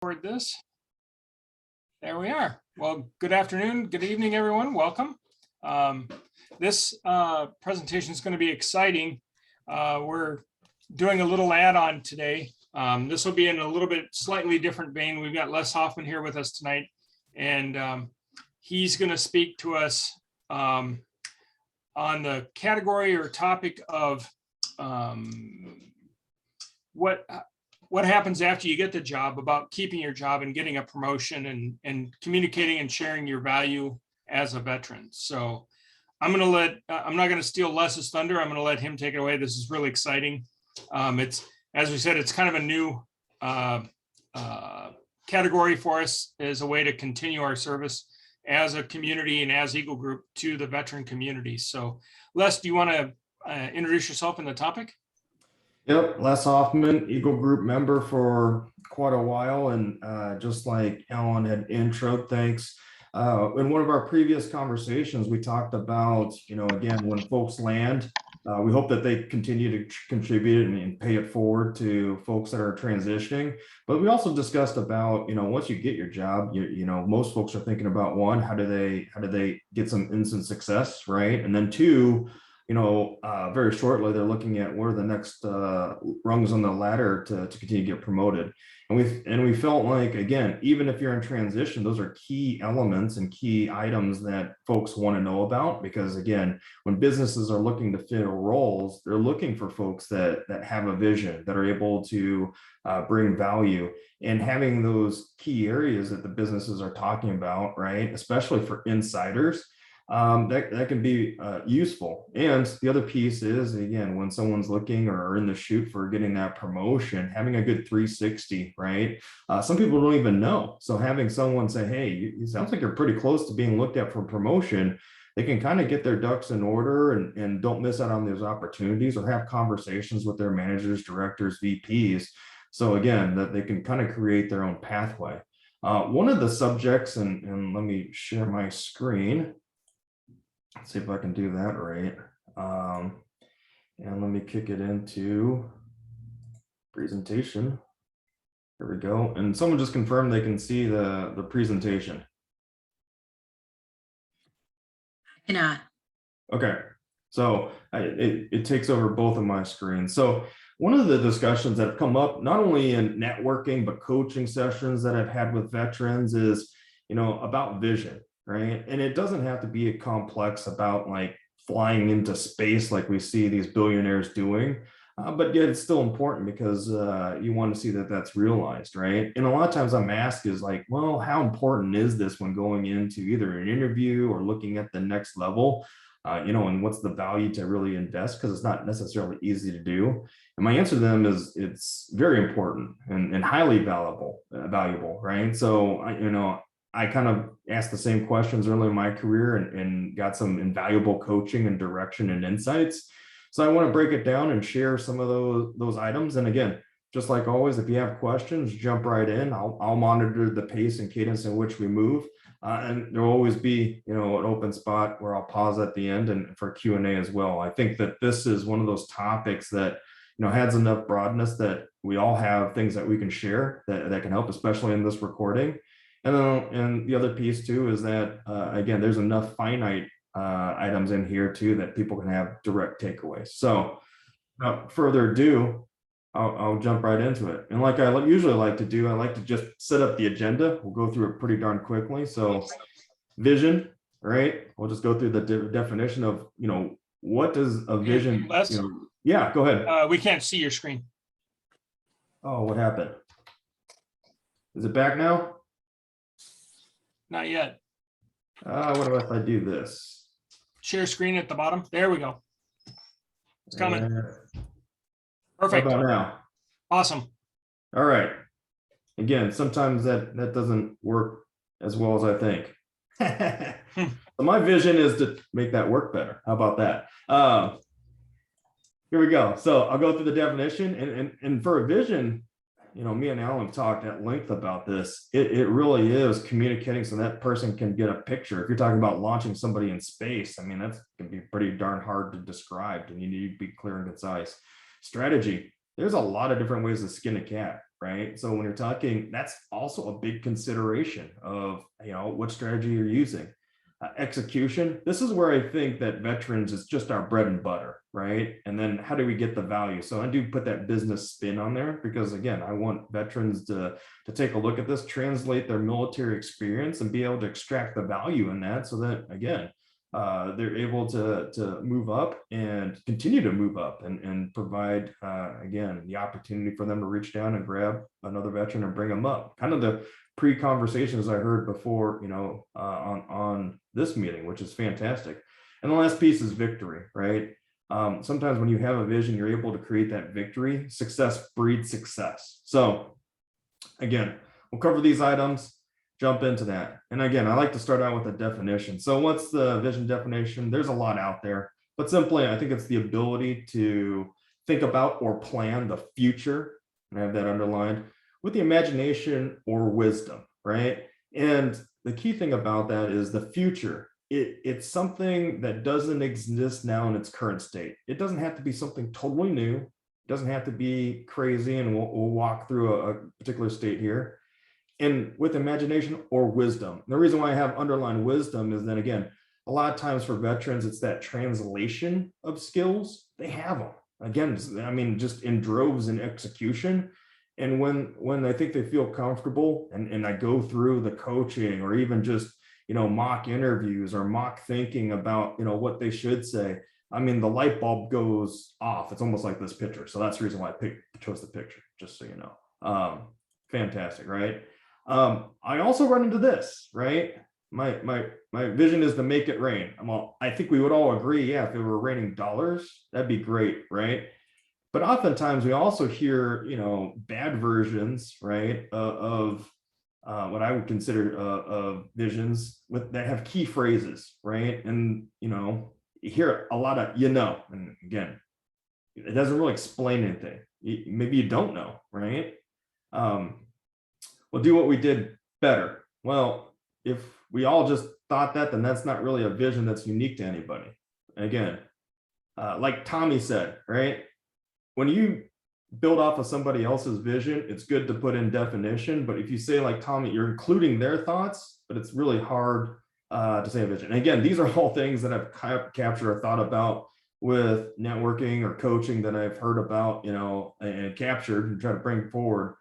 Record this. There we are. Well, good afternoon, good evening, everyone. Welcome. This presentation is going to be exciting. We're doing a little add-on today. This will be in a little bit slightly different vein. We've got Les Hoffman here with us tonight, and he's going to speak to us on the category or topic of what happens after you get the job, about keeping your job and getting a promotion and communicating and sharing your value as a veteran. So I'm not going to steal Les's thunder. I'm going to let him take it away. This is really exciting. It's, as we said, it's kind of a new category for us as a way to continue our service as a community and as Eagle Group to the veteran community. So Les, do you want to introduce yourself in the topic? Yep, Les Hoffman, Eagle Group member for quite a while, and just like Alan had intro, thanks. In one of our previous conversations, we talked about, again, when folks land, we hope that they continue to contribute and pay it forward to folks that are transitioning. But we also discussed about, once you get your job, most folks are thinking about, one, how do they get some instant success, right? And then two, very shortly, they're looking at where the next rungs on the ladder to continue to get promoted. And we felt like, again, even if you're in transition, those are key elements and key items that folks want to know about, because again, when businesses are looking to fill roles, they're looking for folks that have a vision, that are able to bring value, and having those key areas that the businesses are talking about, right? Especially for insiders. That can be useful. And the other piece is, again, when someone's looking or in the shoot for getting that promotion, having a good 360, right? Some people don't even know. So having someone say, hey, it sounds like you're pretty close to being looked at for promotion, they can kind of get their ducks in order and don't miss out on those opportunities, or have conversations with their managers, directors, VPs. So again, that they can kind of create their own pathway. One of the subjects, and let me share my screen. Let's see if I can do that right. And let me kick it into presentation. There we go. And someone just confirmed they can see the presentation. I cannot. Okay, so it takes over both of my screens. So one of the discussions that have come up, not only in networking, but coaching sessions that I've had with veterans is, about vision. Right. And it doesn't have to be a complex about like flying into space like we see these billionaires doing. But yet it's still important because you want to see that that's realized. Right. And a lot of times I'm asked is like, well, how important is this when going into either an interview or looking at the next level? And what's the value to really invest? Because it's not necessarily easy to do. And my answer to them is it's very important and highly valuable. Right. So, I kind of asked the same questions early in my career and got some invaluable coaching and direction and insights. So I want to break it down and share some of those items. And again, just like always, if you have questions, jump right in. I'll monitor the pace and cadence in which we move. And there'll always be, an open spot where I'll pause at the end and for Q&A as well. I think that this is one of those topics that, has enough broadness that we all have things that we can share that can help, especially in this recording. And the other piece too is that, again, there's enough finite items in here too that people can have direct takeaways. So without further ado, I'll jump right into it. And like I usually like to do, I like to just set up the agenda. We'll go through it pretty darn quickly. So vision, right? We'll just go through the definition of, what does a vision, yeah, go ahead. We can't see your screen. Oh, what happened? Is it back now? Not yet. What if I do this? Share screen at the bottom. There we go. It's coming. Perfect. How about now? Awesome. All right. Again, sometimes that doesn't work as well as I think. So my vision is to make that work better. How about that? Here we go. So I'll go through the definition and for a vision, me and Alan talked at length about this. It really is communicating so that person can get a picture. If you're talking about launching somebody in space, I mean, that's going to be pretty darn hard to describe, and you need to be clear and concise. Strategy. There's a lot of different ways to skin a cat, right? So when you're talking, that's also a big consideration of, what strategy you're using. Execution, this is where I think that veterans is just our bread and butter, right? And then how do we get the value? So I do put that business spin on there because, again, I want veterans to take a look at this, translate their military experience and be able to extract the value in that so that, again, they're able to move up and continue to move up and provide, again, the opportunity for them to reach down and grab another veteran and bring them up. Kind of the pre-conversations I heard before, on this meeting, which is fantastic. And the last piece is victory, right? Sometimes when you have a vision, you're able to create that victory. Success breeds success. So again, we'll cover these items, jump into that. And again, I like to start out with a definition. So what's the vision definition? There's a lot out there, but simply, I think it's the ability to think about or plan the future, and I have that underlined, with the imagination or wisdom, right? And the key thing about that is the future. It's something that doesn't exist now in its current state. It doesn't have to be something totally new. It doesn't have to be crazy, and we'll walk through a particular state here. And with imagination or wisdom. The reason why I have underlined wisdom is then, again, a lot of times for veterans, it's that translation of skills. They have them. Again, I mean, just in droves in execution. And when I think they feel comfortable and I go through the coaching or even just, mock interviews or mock thinking about, what they should say, I mean, the light bulb goes off. It's almost like this picture. So that's the reason why I chose the picture, just so you know. Fantastic, right? I also run into this, right? My vision is to make it rain. Well, I think we would all agree, yeah, if it were raining dollars, that'd be great, right? But oftentimes we also hear, bad versions, right, of what I would consider visions that have key phrases, right? And, you hear a lot of, and again, it doesn't really explain anything. Maybe you don't know, right? We'll do what we did better. Well, if we all just thought that, then that's not really a vision that's unique to anybody. And again, like Tommy said, right? When you build off of somebody else's vision, it's good to put in definition. But if you say like Tommy, you're including their thoughts, but it's really hard to say a vision. And again, these are all things that I've captured or thought about with networking or coaching that I've heard about, and captured and try to bring forward.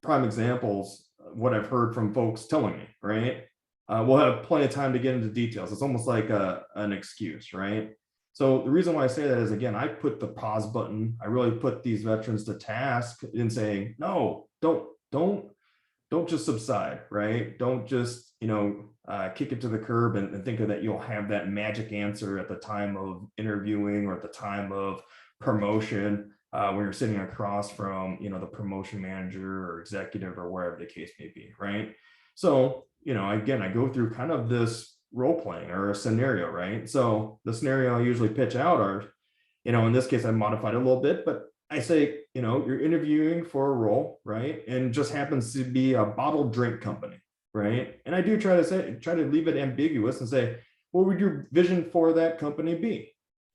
Prime examples, what I've heard from folks telling me, right? We'll have plenty of time to get into details. It's almost like an excuse, right? So the reason why I say that is, again, I put the pause button. I really put these veterans to task in saying, no, don't just subside, right? Don't just, kick it to the curb and think that you'll have that magic answer at the time of interviewing or at the time of promotion, when you're sitting across from, the promotion manager or executive or wherever the case may be, right? So, again, I go through kind of this role playing or a scenario, right? So the scenario I usually pitch out are, in this case, I modified it a little bit, but I say, you're interviewing for a role, right? And just happens to be a bottled drink company, right? And I do try to leave it ambiguous and say, what would your vision for that company be,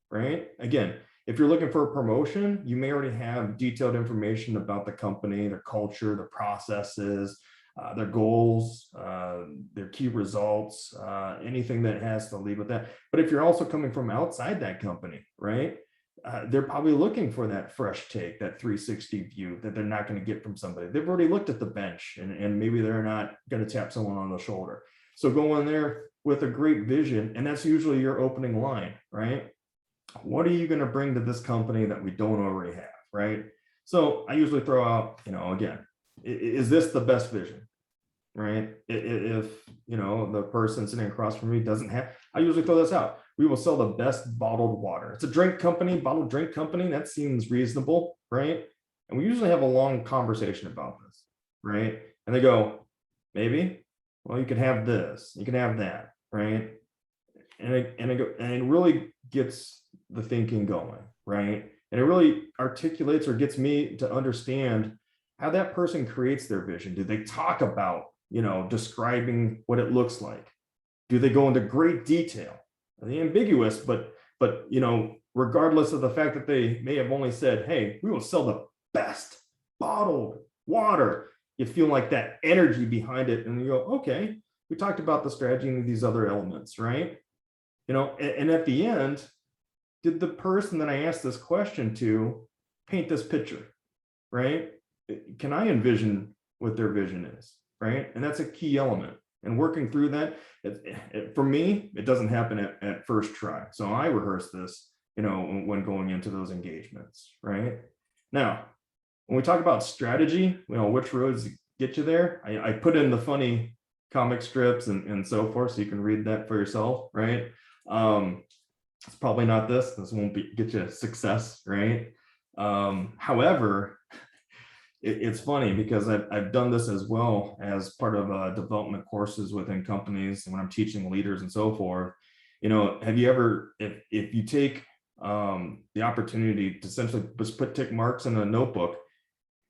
right? Again, if you're looking for a promotion, you may already have detailed information about the company, their culture, their processes, their goals, their key results, anything that has to lead with that. But if you're also coming from outside that company, right, they're probably looking for that fresh take, that 360 view that they're not going to get from somebody. They've already looked at the bench and maybe they're not going to tap someone on the shoulder. So go in there with a great vision, and that's usually your opening line, right? What are you going to bring to this company that we don't already have, right? So I usually throw out, again, is this the best vision, right? If, the person sitting across from me doesn't have, I usually throw this out. We will sell the best bottled water. It's a drink company, bottled drink company. That seems reasonable, right? And we usually have a long conversation about this, right? And they go, maybe, well, you can have this, you can have that, right? And it really gets the thinking going, right? And it really articulates or gets me to understand how that person creates their vision. Do they talk about, describing what it looks like? Do they go into great detail? Are they ambiguous, but regardless of the fact that they may have only said, hey, we will sell the best bottled water. You feel like that energy behind it, and you go, okay, we talked about the strategy and these other elements, right? And at the end, did the person that I asked this question to paint this picture, right? Can I envision what their vision is, right? And that's a key element. And working through that, for me, it doesn't happen at first try. So I rehearse this, when going into those engagements, right? Now, when we talk about strategy, which roads get you there, I put in the funny comic strips and so forth, so you can read that for yourself, right? It's probably not this. This won't get you success, right? However, it's funny because I've done this as well as part of development courses within companies when I'm teaching leaders and so forth. Have you ever, if you take the opportunity to essentially just put tick marks in a notebook,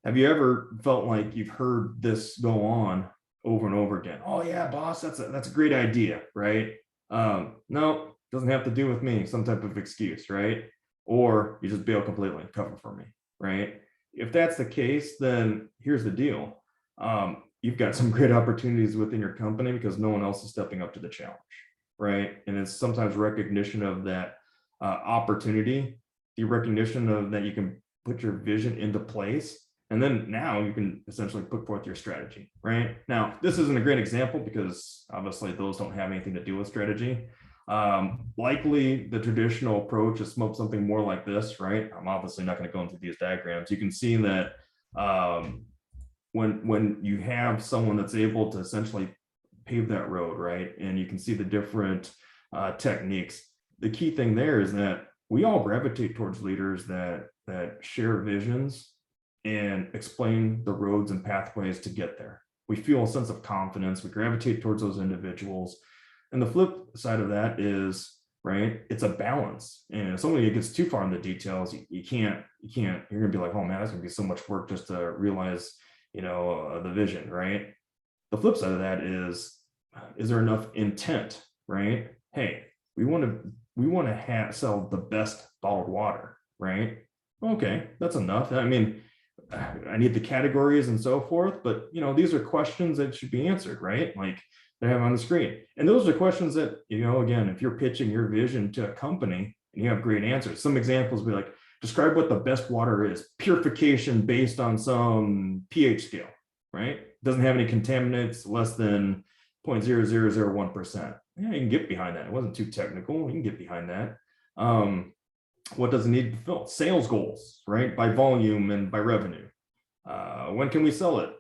have you ever felt like you've heard this go on over and over again? Oh yeah, boss, that's a great idea, right? No, doesn't have to do with me, some type of excuse, right? Or you just bail completely, cover for me, right? If that's the case, then here's the deal. You've got some great opportunities within your company because no one else is stepping up to the challenge, right? And it's sometimes recognition of that opportunity, the recognition of that you can put your vision into place. And then now you can essentially put forth your strategy, right? Now, this isn't a great example because obviously those don't have anything to do with strategy. Likely the traditional approach is something more like this, right? I'm obviously not going to go into these diagrams. You can see that when you have someone that's able to essentially pave that road, right? And you can see the different techniques. The key thing there is that we all gravitate towards leaders that share visions and explain the roads and pathways to get there. We feel a sense of confidence. We gravitate towards those individuals. And the flip side of that is, right, it's a balance. And if somebody gets too far in the details, you can't, you're gonna be like, oh man, that's gonna be so much work just to realize, the vision, right? The flip side of that is there enough intent, right? Hey, we want to sell the best bottled water, right? Okay, that's enough. I mean, I need the categories and so forth, but these are questions that should be answered, right? Like they have on the screen. And those are questions that, again, if you're pitching your vision to a company and you have great answers, some examples be like, describe what the best water is, purification based on some pH scale, right? Doesn't have any contaminants, less than 0.0001%. Yeah, you can get behind that. It wasn't too technical. You can get behind that. What does it need to fulfill? Sales goals, right? By volume and by revenue. When can we sell it?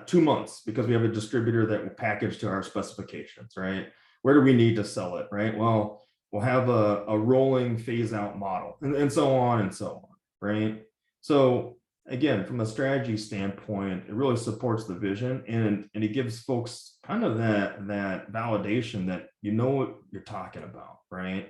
2 months, because we have a distributor that will package to our specifications, right? Where do we need to sell it, right? Well, we'll have a rolling phase out model and so on and so on, right? So again, from a strategy standpoint, it really supports the vision and it gives folks kind of that validation that you know what you're talking about, right?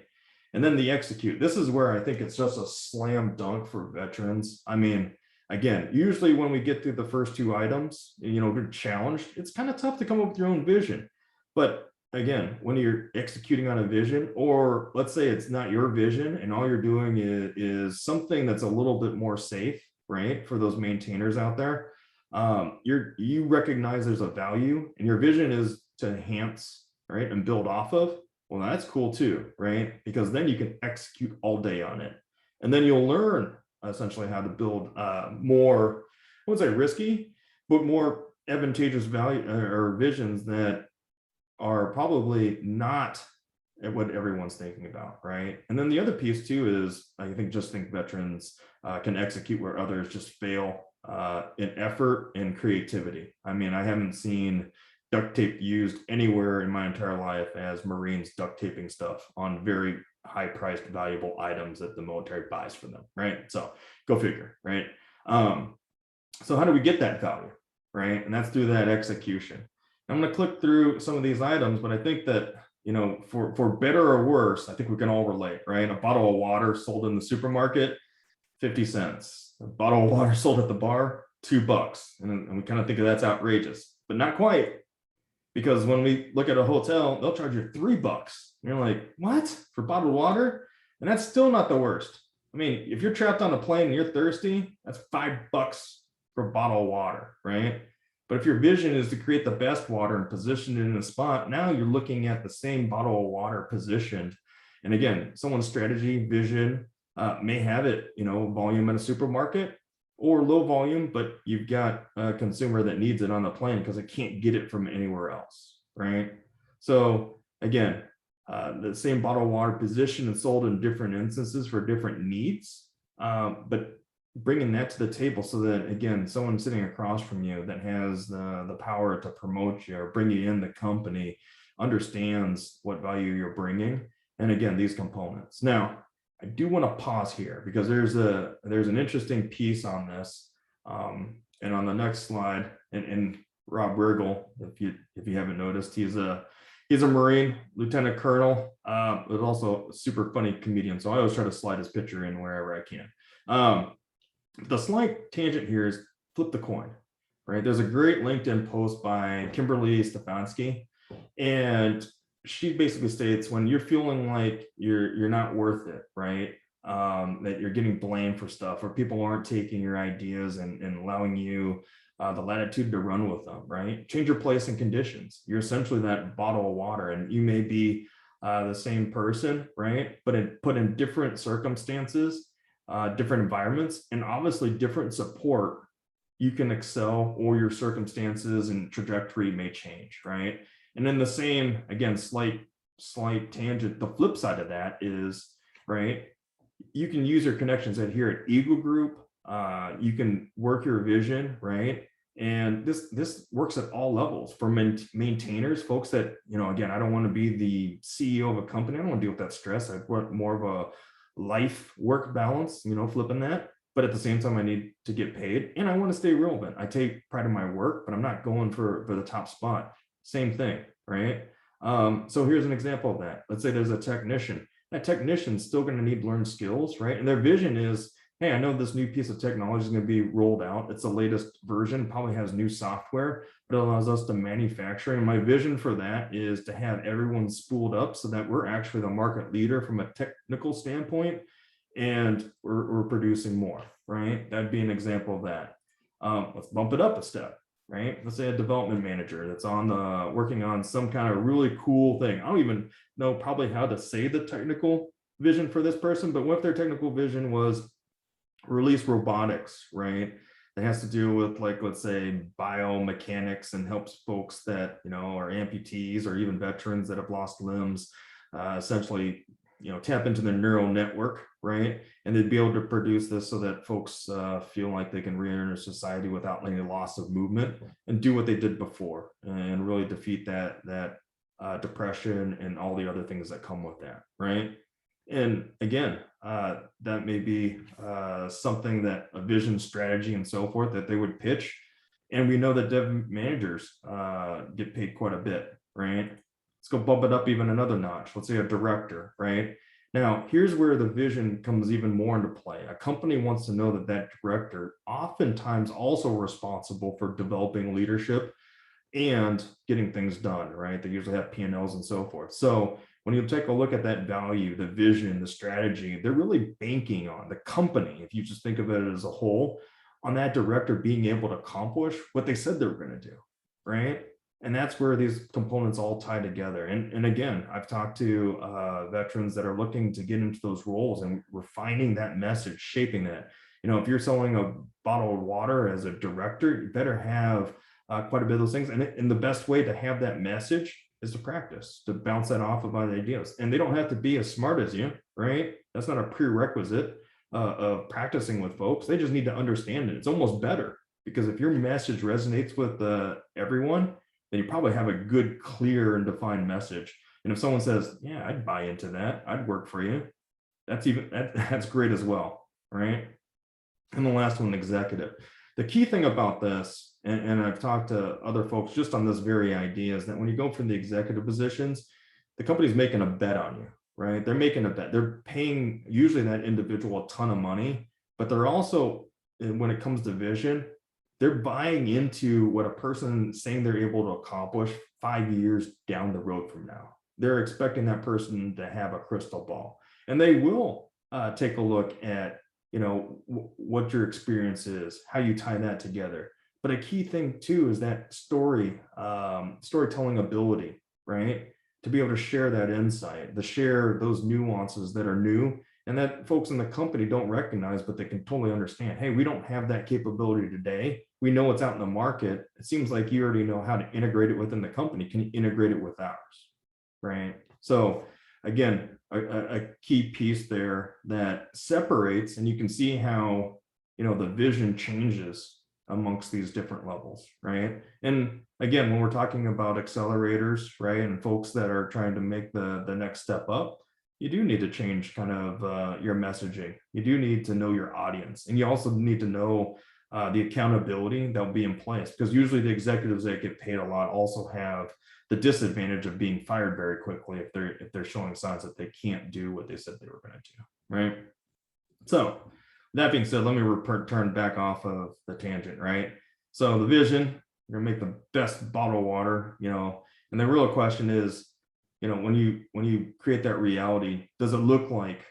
And then the execute. This is where I think it's just a slam dunk for veterans. I mean, again, usually when we get through the first two items, we're challenged. It's kind of tough to come up with your own vision. But again, when you're executing on a vision, or let's say it's not your vision and all you're doing is something that's a little bit more safe, right? For those maintainers out there, you recognize there's a value and your vision is to enhance, right? And build off of. Well, that's cool too, right? Because then you can execute all day on it. And then you'll learn essentially how to build more, I wouldn't say risky, but more advantageous value or visions that are probably not at what everyone's thinking about, right? And then the other piece too is I think veterans can execute where others just fail in effort and creativity. I mean, I haven't seen duct tape used anywhere in my entire life as Marines duct taping stuff on very high priced valuable items that the military buys for them, right? So go figure, right? So how do we get that value, right? And that's through that execution. I'm going to click through some of these items, but I think that, for better or worse, I think we can all relate, right? A bottle of water sold in the supermarket, 50 cents. A bottle of water sold at the bar, $2. And we kind of think that's outrageous, but not quite. Because when we look at a hotel, they'll charge you $3. And you're like, what? For bottled water? And that's still not the worst. I mean, if you're trapped on a plane and you're thirsty, that's $5 for bottled water, right? But if your vision is to create the best water and position it in a spot, now you're looking at the same bottle of water positioned. And again, someone's strategy, vision may have it, volume in a supermarket or low volume, but you've got a consumer that needs it on the plane because it can't get it from anywhere else, right? So again, the same bottle of water positioned and sold in different instances for different needs, but bringing that to the table so that, again, someone sitting across from you that has the power to promote you or bring you in the company understands what value you're bringing. And again, these components. Now, I do want to pause here because there's an interesting piece on this. And on the next slide, and Rob Riggle, if you haven't noticed, he's a Marine, Lieutenant Colonel, but also a super funny comedian. So I always try to slide his picture in wherever I can. The slight tangent here is flip the coin, right? There's a great LinkedIn post by Kimberly Stefanski, and she basically states when you're feeling like you're not worth it, right? That you're getting blamed for stuff, or people aren't taking your ideas and allowing you the latitude to run with them, right? Change your place and conditions. You're essentially that bottle of water, and you may be the same person, right? But put in different circumstances, different environments, and obviously different support, you can excel, or your circumstances and trajectory may change, right? And then the same, again, slight tangent, the flip side of that is, right, you can use your connections at here at Eagle Group. You can work your vision, right? And this works at all levels for maintainers, folks that, again, I don't want to be the CEO of a company. I don't want to deal with that stress. I want more of a life work balance, flipping that. But at the same time, I need to get paid and I want to stay relevant. I take pride in my work, but I'm not going for the top spot. Same thing, right? So here's an example of that. Let's say there's a technician. That technician's still going to need to learn skills, right? And their vision is, hey, I know this new piece of technology is going to be rolled out. It's the latest version, probably has new software, but it allows us to manufacture. And my vision for that is to have everyone spooled up so that we're actually the market leader from a technical standpoint, and we're producing more, right? That'd be an example of that. Let's bump it up a step, right? Let's say a development manager that's working on some kind of really cool thing. I don't even know probably how to say the technical vision for this person, but what if their technical vision was release robotics, right? That has to do with, like, let's say biomechanics, and helps folks that, are amputees or even veterans that have lost limbs, essentially, tap into their neural network, right? And they'd be able to produce this so that folks feel like they can re-enter society without any loss of movement and do what they did before, and really defeat that depression and all the other things that come with that, right? And again, that may be something that a vision, strategy, and so forth that they would pitch. And we know that dev managers get paid quite a bit, right? Let's go bump it up even another notch. Let's say a director, right? Now, here's where the vision comes even more into play. A company wants to know that that director oftentimes also responsible for developing leadership and getting things done, right? They usually have P&Ls and so forth. So when you take a look at that value, the vision, the strategy, they're really banking on the company, if you just think of it as a whole, on that director being able to accomplish what they said they were going to do, right? And that's where these components all tie together. And again, I've talked to veterans that are looking to get into those roles, and refining that message, shaping that. If you're selling a bottle of water as a director, you better have quite a bit of those things. And the best way to have that message is to practice, to bounce that off of other ideas. And they don't have to be as smart as you, right? That's not a prerequisite of practicing with folks. They just need to understand it. It's almost better, because if your message resonates with everyone, then you probably have a good, clear, and defined message. And if someone says, yeah, I'd buy into that, I'd work for you, that's great as well, right? And the last one, executive. The key thing about this, and I've talked to other folks just on this very idea, is that when you go from the executive positions, the company's making a bet on you, right? They're making a bet. They're paying usually that individual a ton of money, but they're also, when it comes to vision, they're buying into what a person saying they're able to accomplish 5 years down the road from now. They're expecting that person to have a crystal ball, and they will take a look at what your experience is, how you tie that together. But a key thing too is that storytelling ability, right? To be able to share that insight, to share those nuances that are new and that folks in the company don't recognize, but they can totally understand. Hey, we don't have that capability today. We know it's out in the market. It seems like you already know how to integrate it within the company. Can you integrate it with ours? Right. So again, a key piece there that separates, and you can see how, the vision changes amongst these different levels, right? And again, when we're talking about accelerators, right, and folks that are trying to make the next step up, you do need to change kind of your messaging. You do need to know your audience, and you also need to know the accountability that'll be in place, because usually the executives that get paid a lot also have the disadvantage of being fired very quickly if they're showing signs that they can't do what they said they were going to do, right? So that being said, let me turn back off of the tangent, right? So the vision, you're gonna make the best bottled water, and the real question is, when you create that reality, does it look like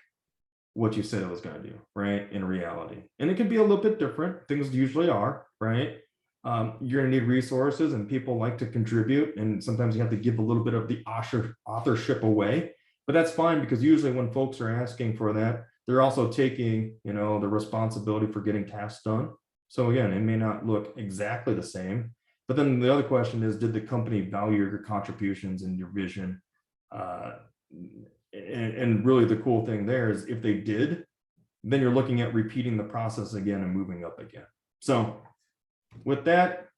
what you said it was going to do, right? In reality. And it can be a little bit different. Things usually are, right? You're going to need resources, and people like to contribute. And sometimes you have to give a little bit of the authorship away, but that's fine, because usually when folks are asking for that, they're also taking, the responsibility for getting tasks done. So again, it may not look exactly the same, but then the other question is, did the company value your contributions and your vision? And really the cool thing there is, if they did, then you're looking at repeating the process again and moving up again. So with that,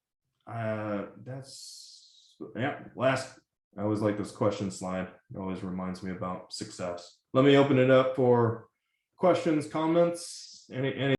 last, I always like this question slide. It always reminds me about success. Let me open it up for questions, comments, any